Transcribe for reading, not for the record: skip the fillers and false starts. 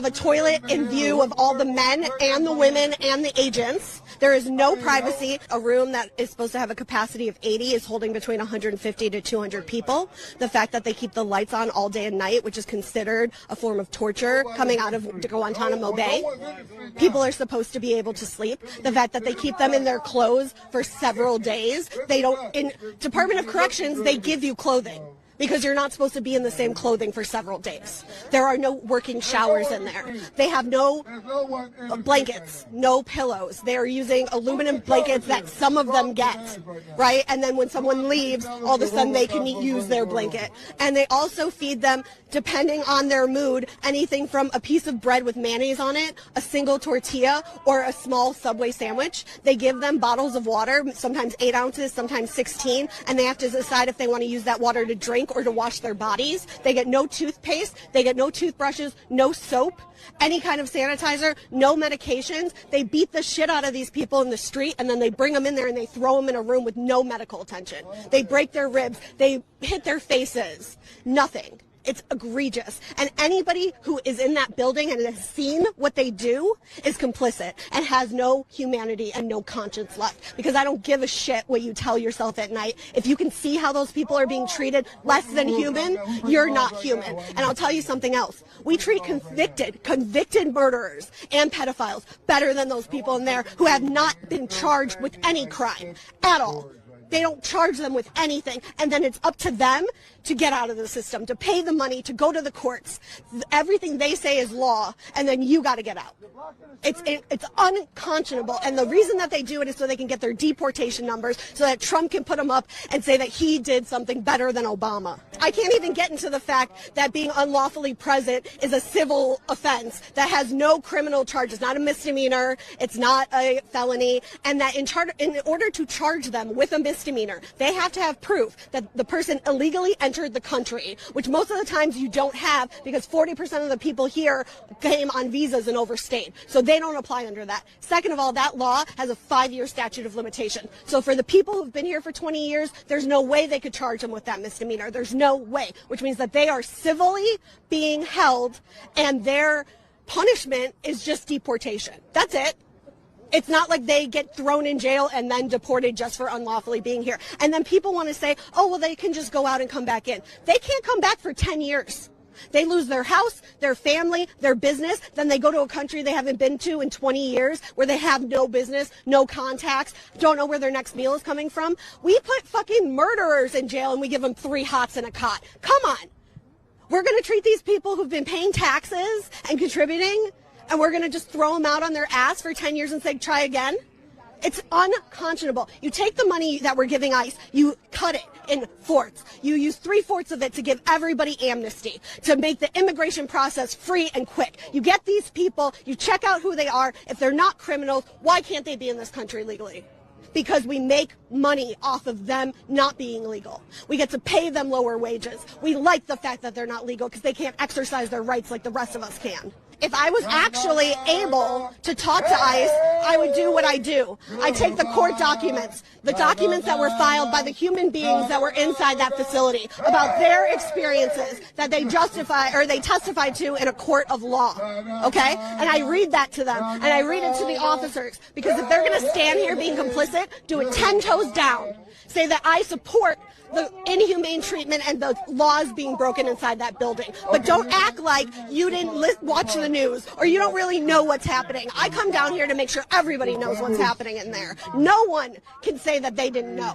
have a toilet in view of all the men and the women and the agents. There is no privacy. A room that is supposed to have a capacity of 80 is holding between 150 to 200 people. The fact that they keep the lights on all day and night, which is considered a form of torture coming out of Guantanamo Bay. People are supposed to be able to sleep. The fact that they keep them in their clothes for several days. They don't, in Department of Corrections, they give you clothing, because you're not supposed to be in the same clothing for several days. There are no working showers in there. They have no blankets, no pillows. They are using aluminum blankets that some of them get, right? And then when someone leaves, all of a sudden they can use their blanket. And they also feed them, depending on their mood, anything from a piece of bread with mayonnaise on it, a single tortilla, or a small Subway sandwich. They give them bottles of water, sometimes 8 ounces, sometimes 16, and they have to decide if they want to use that water to drink or to wash their bodies. They get no toothpaste, they get no toothbrushes, no soap, any kind of sanitizer, no medications. They beat the shit out of these people in the street, and then they bring them in there and they throw them in a room with no medical attention. They break their ribs, they hit their faces, nothing. It's egregious. And anybody who is in that building and has seen what they do is complicit and has no humanity and no conscience left. Because I don't give a shit what you tell yourself at night. If you can see how those people are being treated less than human, you're not human. And I'll tell you something else. We treat convicted murderers and pedophiles better than those people in there who have not been charged with any crime at all. They don't charge them with anything, and then it's up to them to get out of the system, to pay the money, to go to the courts. Everything they say is law, and then you got to get out. It's unconscionable, and the reason that they do it is so they can get their deportation numbers, so that Trump can put them up and say that he did something better than Obama. I can't even get into the fact that being unlawfully present is a civil offense that has no criminal charges, not a misdemeanor, it's not a felony, and that in order to charge them with a misdemeanor, they have to have proof that the person illegally entered the country, which most of the times you don't have, because 40% of the people here came on visas and overstayed. So they don't apply under that. Second of all, that law has a 5-year statute of limitation. So for the people who've been here for 20 years, there's no way they could charge them with that misdemeanor. There's no way, which means that they are civilly being held, and their punishment is just deportation. That's it. It's not like they get thrown in jail and then deported just for unlawfully being here. And then people want to say, oh, well, they can just go out and come back in. They can't come back for 10 years. They lose their house, their family, their business. Then they go to a country they haven't been to in 20 years where they have no business, no contacts, don't know where their next meal is coming from. We put fucking murderers in jail and we give them 3 hots and a cot. Come on. We're going to treat these people who've been paying taxes and contributing, and we're going to just throw them out on their ass for 10 years and say, try again? It's unconscionable. You take the money that we're giving ICE, you cut it in fourths. You use 3/4 of it to give everybody amnesty, to make the immigration process free and quick. You get these people, you check out who they are. If they're not criminals, why can't they be in this country legally? Because we make money off of them not being legal. We get to pay them lower wages. We like the fact that they're not legal because they can't exercise their rights like the rest of us can. If I was actually able to talk to ICE, I would do what I do. I take the court documents, the documents that were filed by the human beings that were inside that facility about their experiences that they justify or they testified to in a court of law. Okay? And I read that to them, and I read it to the officers, because if they're going to stand here being complicit, do it 10 toes down. Say that I support the inhumane treatment and the laws being broken inside that building. But don't act like you didn't watch the news or you don't really know what's happening. I come down here to make sure everybody knows what's happening in there. No one can say that they didn't know.